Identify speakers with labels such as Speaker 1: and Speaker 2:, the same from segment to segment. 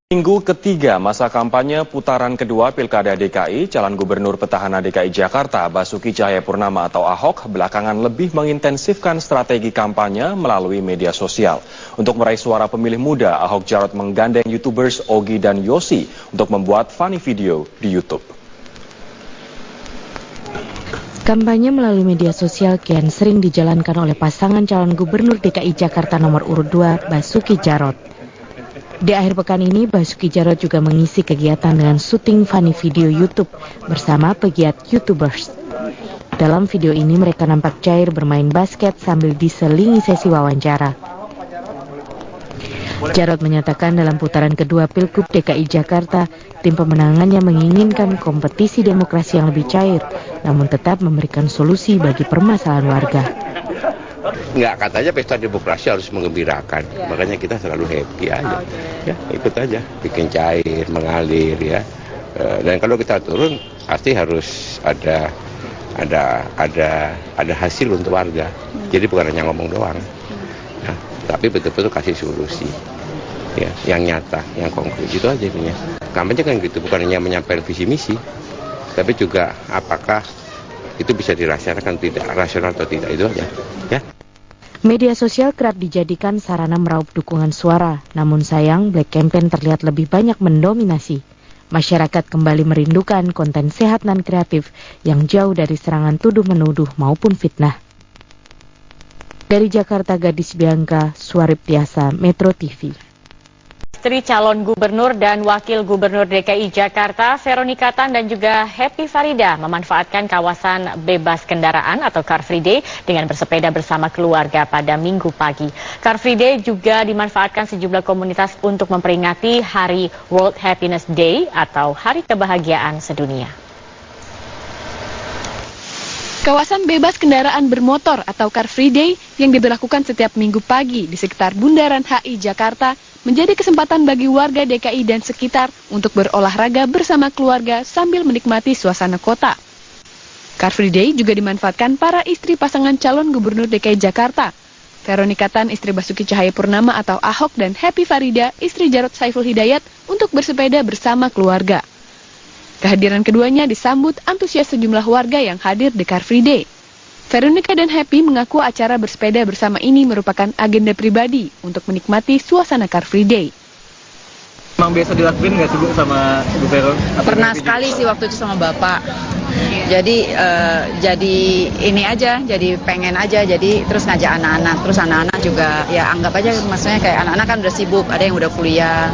Speaker 1: Minggu ketiga masa kampanye putaran kedua Pilkada DKI, calon gubernur petahana DKI Jakarta Basuki Cahayapurnama atau Ahok belakangan lebih mengintensifkan strategi kampanye melalui media sosial. Untuk meraih suara pemilih muda, Ahok Jarot menggandeng YouTubers Ogi dan Yosi untuk membuat funny video di YouTube.
Speaker 2: Kampanye melalui media sosial kian sering dijalankan oleh pasangan calon gubernur DKI Jakarta nomor urut 2, Basuki Jarot. Di akhir pekan ini, Basuki Jarot juga mengisi kegiatan dengan syuting funny video YouTube bersama pegiat YouTubers. Dalam video ini mereka nampak cair bermain basket sambil diselingi sesi wawancara. Jarot menyatakan dalam putaran kedua Pilgub DKI Jakarta, tim pemenangannya menginginkan kompetisi demokrasi yang lebih cair, namun tetap memberikan solusi bagi permasalahan warga.
Speaker 3: Nggak, katanya pesta demokrasi harus menggembirakan, makanya kita selalu happy aja, ya ikut aja, bikin cair, mengalir ya. Dan kalau kita turun pasti harus ada hasil untuk warga. Jadi bukan hanya ngomong doang, ya, tapi betul-betul kasih solusi, ya, yang nyata, yang konkret itu aja punya. Kampanye kan gitu, bukan hanya menyampaikan visi misi, tapi juga apakah itu bisa dirasakan tidak, rasional atau tidak, itu aja, ya.
Speaker 2: Media sosial kerap dijadikan sarana meraup dukungan suara, namun sayang Black Campaign terlihat lebih banyak mendominasi. Masyarakat kembali merindukan konten sehat dan kreatif yang jauh dari serangan tuduh-menuduh maupun fitnah. Dari Jakarta, Gadis Bianca, Suarip Tiasa, Metro TV.
Speaker 4: Istri calon gubernur dan wakil gubernur DKI Jakarta, Veronika Tan dan juga Happy Farida memanfaatkan kawasan bebas kendaraan atau Car Free Day dengan bersepeda bersama keluarga pada Minggu pagi. Car Free Day juga dimanfaatkan sejumlah komunitas untuk memperingati Hari World Happiness Day atau Hari Kebahagiaan Sedunia.
Speaker 5: Kawasan bebas kendaraan bermotor atau Car Free Day yang diberlakukan setiap Minggu pagi di sekitar Bundaran HI Jakarta menjadi kesempatan bagi warga DKI dan sekitar untuk berolahraga bersama keluarga sambil menikmati suasana kota. Car Free Day juga dimanfaatkan para istri pasangan calon gubernur DKI Jakarta, Veronika Tan istri Basuki Cahayapurnama atau Ahok dan Happy Farida istri Jarot Saiful Hidayat untuk bersepeda bersama keluarga. Kehadiran keduanya disambut antusias sejumlah warga yang hadir di Car Free Day. Veronika dan Happy mengaku acara bersepeda bersama ini merupakan agenda pribadi untuk menikmati suasana Car Free Day.
Speaker 6: Emang biasa dilakuin nggak sih Bu sama Bu Vero?
Speaker 7: Pernah sekali sih waktu itu sama Bapak. Jadi ini aja, jadi pengen aja, jadi terus ngajak anak-anak. Terus anak-anak juga ya anggap aja maksudnya kayak anak-anak kan udah sibuk, ada yang udah kuliah.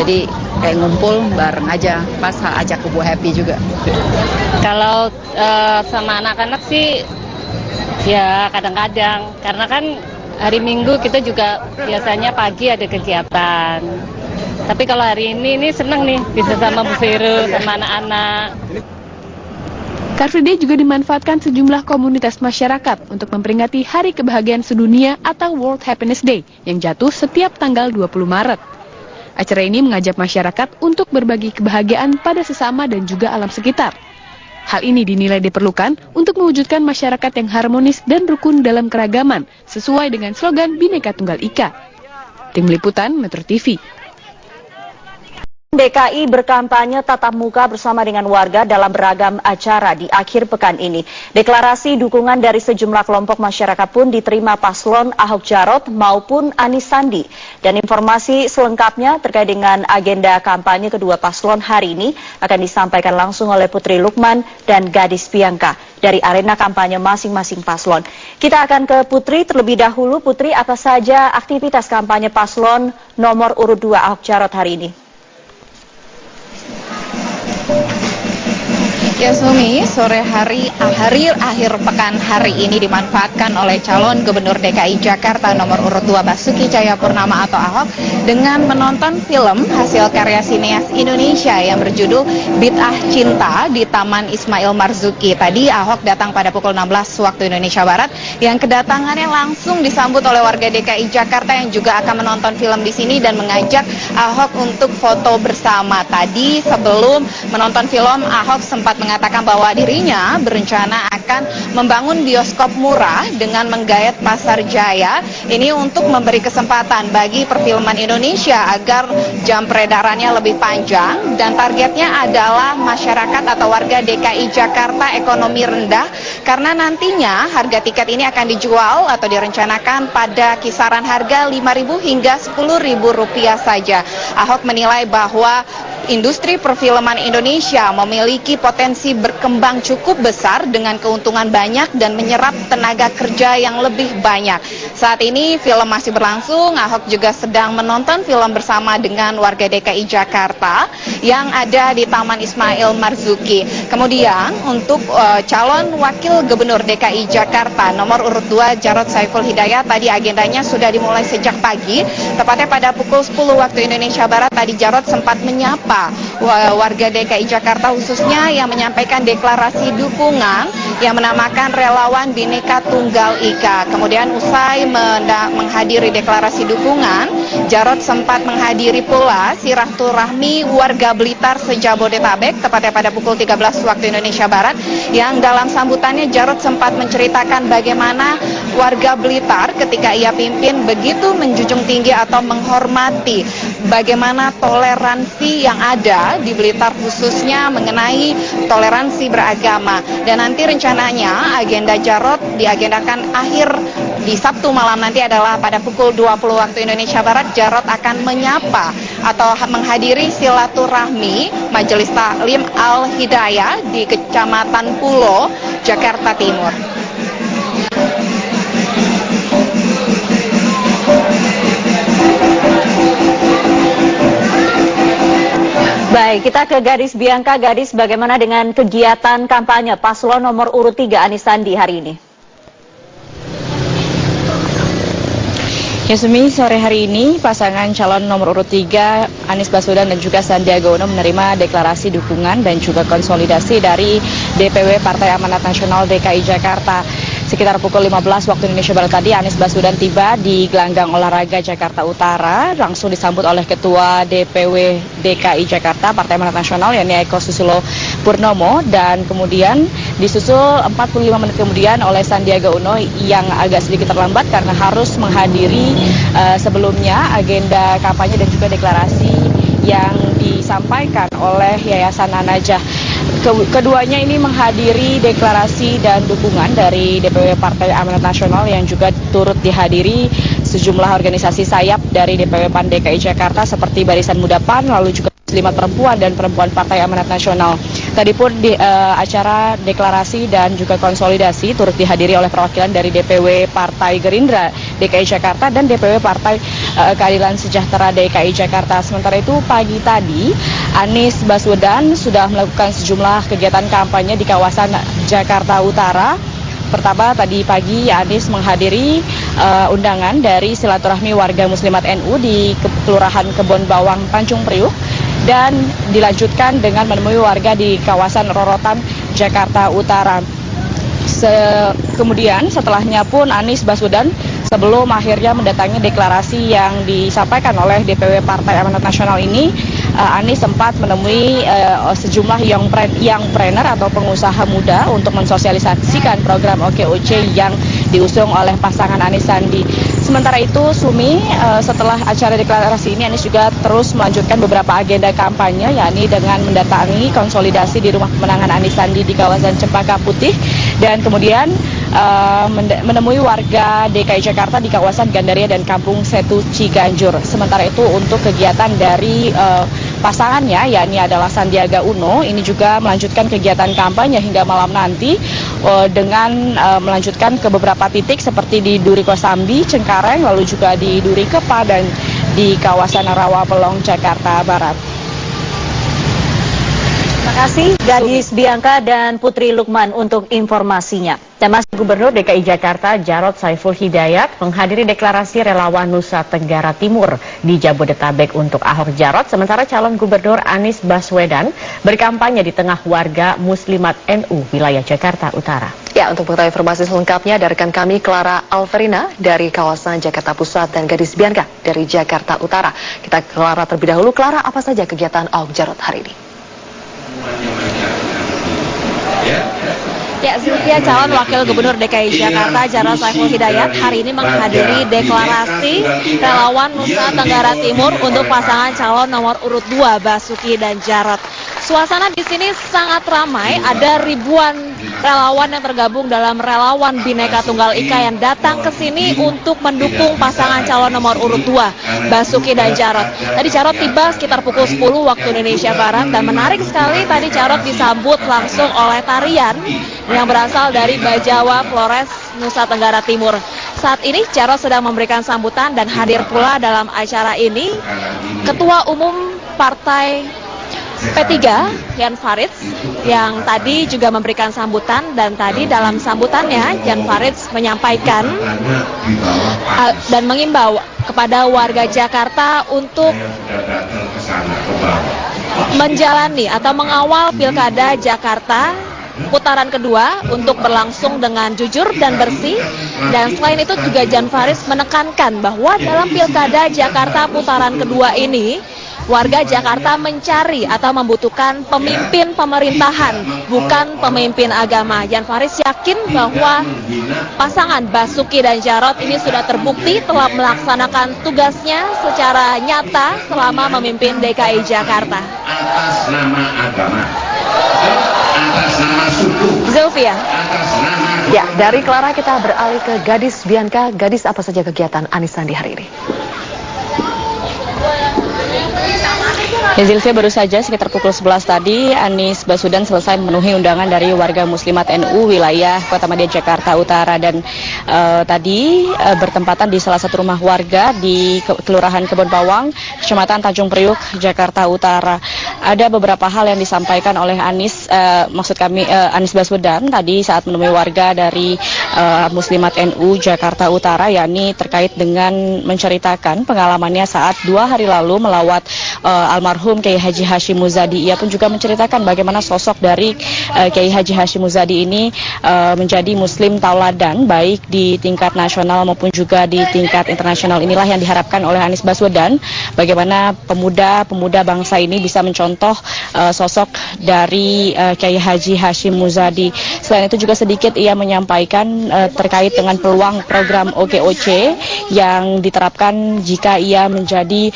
Speaker 7: Jadi kayak ngumpul bareng aja, pas ajak ke Bu Happy juga.
Speaker 8: Kalau sama anak-anak sih ya kadang-kadang, karena kan hari Minggu kita juga biasanya pagi ada kegiatan. Tapi kalau hari ini seneng nih bisa sama Bu Vero, sama anak-anak.
Speaker 5: Car Free Day juga dimanfaatkan sejumlah komunitas masyarakat untuk memperingati Hari Kebahagiaan Sedunia atau World Happiness Day yang jatuh setiap tanggal 20 Maret. Acara ini mengajak masyarakat untuk berbagi kebahagiaan pada sesama dan juga alam sekitar. Hal ini dinilai diperlukan untuk mewujudkan masyarakat yang harmonis dan rukun dalam keragaman sesuai dengan slogan Bhinneka Tunggal Ika. Tim Liputan Metro TV.
Speaker 4: DKI berkampanye tatap muka bersama dengan warga dalam beragam acara di akhir pekan ini. Deklarasi dukungan dari sejumlah kelompok masyarakat pun diterima paslon Ahok Jarot maupun Anies Sandi. Dan informasi selengkapnya terkait dengan agenda kampanye kedua paslon hari ini akan disampaikan langsung oleh Putri Lukman dan Gadis Bianca dari arena kampanye masing-masing paslon. Kita akan ke Putri terlebih dahulu. Putri, apa saja aktivitas kampanye paslon nomor urut 2 Ahok Jarot hari ini?
Speaker 7: Ya Sumi, sore hari akhir pekan hari ini dimanfaatkan oleh calon gubernur DKI Jakarta nomor urut 2 Basuki Cahayapurnama atau Ahok dengan menonton film hasil karya sineas Indonesia yang berjudul Bid'ah Cinta di Taman Ismail Marzuki. Tadi Ahok datang pada pukul 16 waktu Indonesia Barat yang kedatangannya langsung disambut oleh warga DKI Jakarta yang juga akan menonton film di sini dan mengajak Ahok untuk foto bersama. Tadi sebelum menonton film, Ahok sempat mengatakan bahwa dirinya berencana akan membangun bioskop murah dengan menggayat Pasar Jaya ini untuk memberi kesempatan bagi perfilman Indonesia agar jam peredarannya lebih panjang, dan targetnya adalah masyarakat atau warga DKI Jakarta ekonomi rendah karena nantinya harga tiket ini akan dijual atau direncanakan pada kisaran harga Rp5.000 hingga Rp10.000 saja. Ahok menilai bahwa industri perfilman Indonesia memiliki potensi berkembang cukup besar dengan keuntungan banyak dan menyerap tenaga kerja yang lebih banyak. Saat ini film masih berlangsung, Ahok juga sedang menonton film bersama dengan warga DKI Jakarta yang ada di Taman Ismail Marzuki. Kemudian untuk calon wakil gubernur DKI Jakarta nomor urut 2 Jarod Saiful Hidayat, tadi agendanya sudah dimulai sejak pagi, tepatnya pada pukul 10 waktu Indonesia Barat. Tadi Jarod sempat menyapa warga DKI Jakarta khususnya yang menyampaikan deklarasi dukungan yang menamakan Relawan Bhinneka Tunggal Ika. Kemudian usai menghadiri deklarasi dukungan, Jarod sempat menghadiri pula silaturahmi warga Blitar se-Jabodetabek tepatnya pada pukul 13 waktu Indonesia Barat, yang dalam sambutannya Jarod sempat menceritakan bagaimana warga Blitar ketika ia pimpin begitu menjunjung tinggi atau menghormati bagaimana toleransi yang ada di Blitar khususnya mengenai toleransi beragama. Dan nanti rencananya agenda Jarod diagendakan akhir di Sabtu malam nanti adalah pada pukul 20 waktu Indonesia Barat. Jarod akan menyapa atau menghadiri silaturahmi Majelis Taklim Al-Hidayah di Kecamatan Pulo, Jakarta Timur.
Speaker 4: Baik, kita ke Gadis Bianca. Gadis, bagaimana dengan kegiatan kampanye paslon nomor urut 3 Anies Sandi hari ini?
Speaker 9: Ya, Sumi, sore hari ini pasangan calon nomor urut 3 Anies Baswedan dan juga Sandiaga Uno menerima deklarasi dukungan dan juga konsolidasi dari DPW Partai Amanat Nasional DKI Jakarta. Sekitar pukul 15 waktu Indonesia Barat tadi, Anies Baswedan tiba di Gelanggang Olahraga Jakarta Utara, langsung disambut oleh Ketua DPW DKI Jakarta Partai Amanat Nasional yakni Eko Susilo Purnomo, dan kemudian disusul 45 menit kemudian oleh Sandiaga Uno yang agak sedikit terlambat karena harus menghadiri sebelumnya agenda kampanye dan juga deklarasi yang disampaikan oleh Yayasan An-Najah. Keduanya ini menghadiri deklarasi dan dukungan dari DPW Partai Amanat Nasional yang juga turut dihadiri sejumlah organisasi sayap dari DPW PAN DKI Jakarta seperti Barisan Muda PAN, lalu juga Muslimat Perempuan dan Perempuan Partai Amanat Nasional. Tadi pun di acara deklarasi dan juga konsolidasi turut dihadiri oleh perwakilan dari DPW Partai Gerindra DKI Jakarta dan DPW Partai Keadilan Sejahtera DKI Jakarta. Sementara itu pagi tadi Anies Baswedan sudah melakukan sejumlah kegiatan kampanye di kawasan Jakarta Utara. Pertama, tadi pagi Anies menghadiri undangan dari silaturahmi warga Muslimat NU di Kelurahan Kebon Bawang, Tanjung Priuk, dan dilanjutkan dengan menemui warga di kawasan Rorotan, Jakarta Utara. Kemudian setelahnya pun Anies Baswedan sebelum akhirnya mendatangi deklarasi yang disampaikan oleh DPW Partai Amanat Nasional ini, Anies sempat menemui sejumlah young trainer atau pengusaha muda untuk mensosialisasikan program OKOC yang diusung oleh pasangan Anies Sandi. Sementara itu, Sumi, setelah acara deklarasi ini Anies juga terus melanjutkan beberapa agenda kampanye, yakni dengan mendatangi konsolidasi di rumah pemenangan Anies Sandi di kawasan Cempaka Putih, dan kemudian menemui warga DKI Jakarta di kawasan Gandaria dan Kampung Setu Ciganjur. Sementara itu untuk kegiatan dari pasangannya, yakni adalah Sandiaga Uno, ini juga melanjutkan kegiatan kampanye hingga malam nanti dengan melanjutkan ke beberapa titik seperti di Duri Kosambi, Cengkareng, lalu juga di Duri Kepa dan di kawasan Rawapelong, Jakarta Barat.
Speaker 4: Terima kasih Gadis Bianca dan Putri Lukman untuk informasinya. Mas Gubernur DKI Jakarta Jarod Saiful Hidayat menghadiri deklarasi relawan Nusa Tenggara Timur di Jabodetabek untuk Ahok Jarot, sementara calon gubernur Anies Baswedan berkampanye di tengah warga Muslimat NU wilayah Jakarta Utara.
Speaker 10: Ya, untuk mengetahui informasi selengkapnya dari rekan kami Clara Alverina dari kawasan Jakarta Pusat dan Gadis Bianca dari Jakarta Utara. Kita ke Clara terlebih dahulu. Clara, apa saja kegiatan Ahok Jarot hari ini?
Speaker 11: Ya, Sylvia, calon wakil gubernur DKI Jakarta Jarod Saiful Hidayat hari ini menghadiri deklarasi relawan Nusa Tenggara Timur untuk pasangan calon nomor urut 2 Basuki dan Jarod. Suasana di sini sangat ramai, ada ribuan relawan yang tergabung dalam relawan Bhinneka Tunggal Ika yang datang ke sini untuk mendukung pasangan calon nomor urut 2 Basuki dan Jarod. Tadi Jarod tiba sekitar pukul 10 waktu Indonesia Barat dan menarik sekali tadi Jarod disambut langsung oleh tarian yang berasal dari Bajawa Flores, Nusa Tenggara Timur. Saat ini Jarod sedang memberikan sambutan dan hadir pula dalam acara ini Ketua Umum Partai P3, Jan Faridz, yang tadi juga memberikan sambutan, dan tadi dalam sambutannya Jan Faridz menyampaikan dan mengimbau kepada warga Jakarta untuk menjalani atau mengawal Pilkada Jakarta putaran kedua untuk berlangsung dengan jujur dan bersih. Dan selain itu juga Jan Faridz menekankan bahwa dalam Pilkada Jakarta putaran kedua ini warga Jakarta mencari atau membutuhkan pemimpin pemerintahan, bukan pemimpin agama. Jan Faridz yakin bahwa pasangan Basuki dan Jarod ini sudah terbukti telah melaksanakan tugasnya secara nyata selama memimpin DKI Jakarta.
Speaker 12: Atas nama agama, atas nama suku.
Speaker 11: Zulfia.
Speaker 10: Ya, dari Clara kita beralih ke Gadis Bianca. Gadis, apa saja kegiatan Anies Sandi hari ini?
Speaker 9: Ya, Zilvia, baru saja sekitar pukul 11 tadi Anies Baswedan selesai memenuhi undangan dari warga muslimat NU wilayah Kota Madia Jakarta Utara, dan tadi bertempatan di salah satu rumah warga di Kelurahan Kebon Pawang, Kecamatan Tanjung Priuk, Jakarta Utara. Ada beberapa hal yang disampaikan oleh Anies, Anies Baswedan tadi saat menemui warga dari muslimat NU Jakarta Utara, yakni terkait dengan menceritakan pengalamannya saat 2 hari lalu melawat almarhum Kiai Haji Hashim Muzadi. Ia pun juga menceritakan bagaimana sosok dari Kiai Haji Hashim Muzadi ini menjadi muslim tauladan baik di tingkat nasional maupun juga di tingkat internasional. Inilah yang diharapkan oleh Anies Baswedan, bagaimana pemuda-pemuda bangsa ini bisa mencontoh sosok dari Kiai Haji Hashim Muzadi. Selain itu juga sedikit ia menyampaikan terkait dengan peluang program OKOC yang diterapkan jika ia menjadi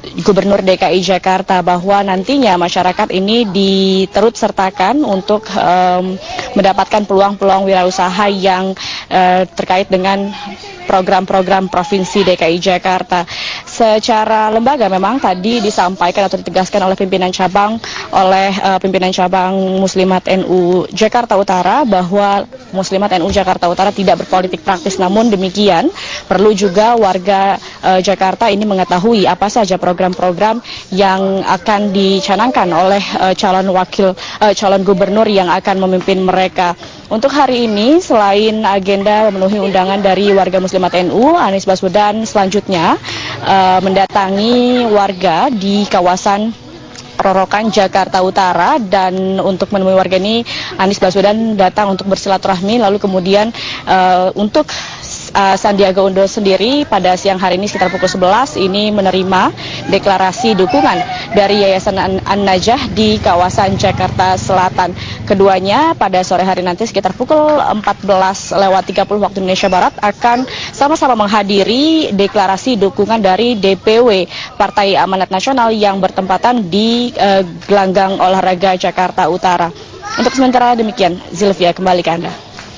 Speaker 9: Gubernur DKI Jakarta, bahwa nantinya masyarakat ini diterut sertakan untuk mendapatkan peluang-peluang wirausaha yang terkait dengan program-program Provinsi DKI Jakarta. Secara lembaga memang tadi disampaikan atau ditegaskan oleh pimpinan cabang Muslimat NU Jakarta Utara bahwa Muslimat NU Jakarta Utara tidak berpolitik praktis, namun demikian perlu juga warga Jakarta ini mengetahui apa saja program-program yang akan dicanangkan oleh calon gubernur yang akan memimpin mereka. Untuk hari ini, selain agenda memenuhi undangan dari warga muslimat NU, Anies Baswedan selanjutnya mendatangi warga di kawasan Rorokan, Jakarta Utara, dan untuk menemui warga ini Anies Baswedan datang untuk bersilaturahmi, lalu kemudian untuk Sandiaga Uno sendiri pada siang hari ini sekitar pukul 11 ini menerima deklarasi dukungan dari Yayasan An-Najah di kawasan Jakarta Selatan. Keduanya pada sore hari nanti sekitar pukul 14:30 waktu Indonesia Barat akan sama-sama menghadiri deklarasi dukungan dari DPW Partai Amanat Nasional yang bertempatan di Gelanggang Olahraga Jakarta Utara. Untuk sementara demikian, Zilvia, kembali ke Anda.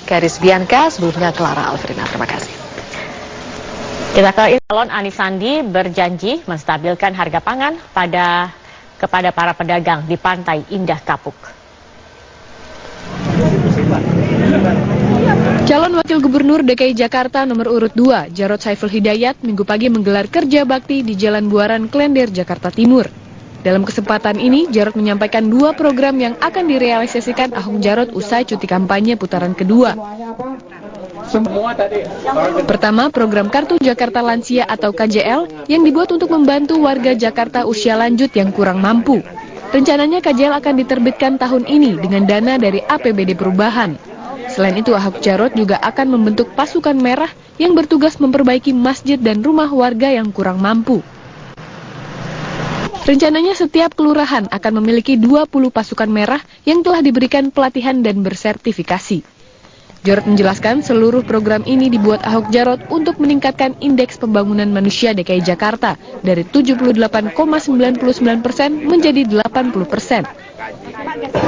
Speaker 10: Gadis Bianca, sebelumnya Clara Alfrina, terima kasih.
Speaker 13: Kita ke calon Anies Sandi berjanji menstabilkan harga pangan kepada para pedagang di Pantai Indah Kapuk.
Speaker 5: Calon Wakil Gubernur DKI Jakarta nomor urut 2, Jarod Saiful Hidayat, Minggu pagi menggelar kerja bakti di Jalan Buaran, Klender, Jakarta Timur. Dalam kesempatan ini, Jarod menyampaikan 2 program yang akan direalisasikan Ahok Jarod usai cuti kampanye putaran kedua. Pertama, program Kartu Jakarta Lansia atau KJL yang dibuat untuk membantu warga Jakarta usia lanjut yang kurang mampu. Rencananya KJL akan diterbitkan tahun ini dengan dana dari APBD Perubahan. Selain itu, Ahok Jarod juga akan membentuk pasukan merah yang bertugas memperbaiki masjid dan rumah warga yang kurang mampu. Rencananya setiap kelurahan akan memiliki 20 pasukan merah yang telah diberikan pelatihan dan bersertifikasi. Jarot menjelaskan seluruh program ini dibuat Ahok Jarot untuk meningkatkan indeks pembangunan manusia DKI Jakarta dari 78,99% menjadi 80%.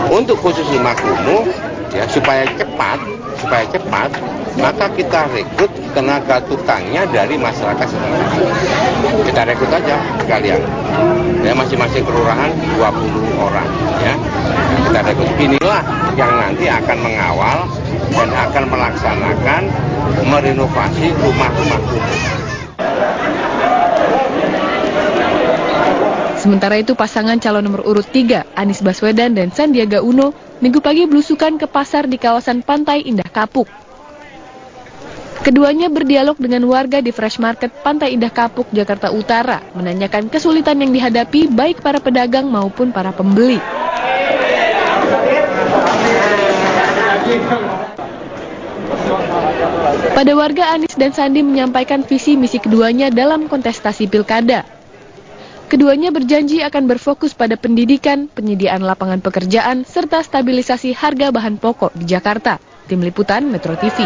Speaker 3: Untuk khusus Lima Kumuh, ya, supaya cepat, maka kita rekrut tenaga tukangnya dari masyarakat setempat. Kita rekrut aja sekalian. Ya, masing-masing kelurahan 20 orang. Ya, kita rekrut. Inilah yang nanti akan mengawal dan akan melaksanakan merenovasi rumah-rumah kumuh.
Speaker 5: Sementara itu pasangan calon nomor urut 3, Anies Baswedan dan Sandiaga Uno, Minggu pagi belusukan ke pasar di kawasan Pantai Indah Kapuk. Keduanya berdialog dengan warga di Fresh Market Pantai Indah Kapuk, Jakarta Utara, menanyakan kesulitan yang dihadapi baik para pedagang maupun para pembeli. Pada warga, Anies dan Sandi menyampaikan visi misi keduanya dalam kontestasi pilkada. Keduanya berjanji akan berfokus pada pendidikan, penyediaan lapangan pekerjaan, serta stabilisasi harga bahan pokok di Jakarta. Tim Liputan Metro TV.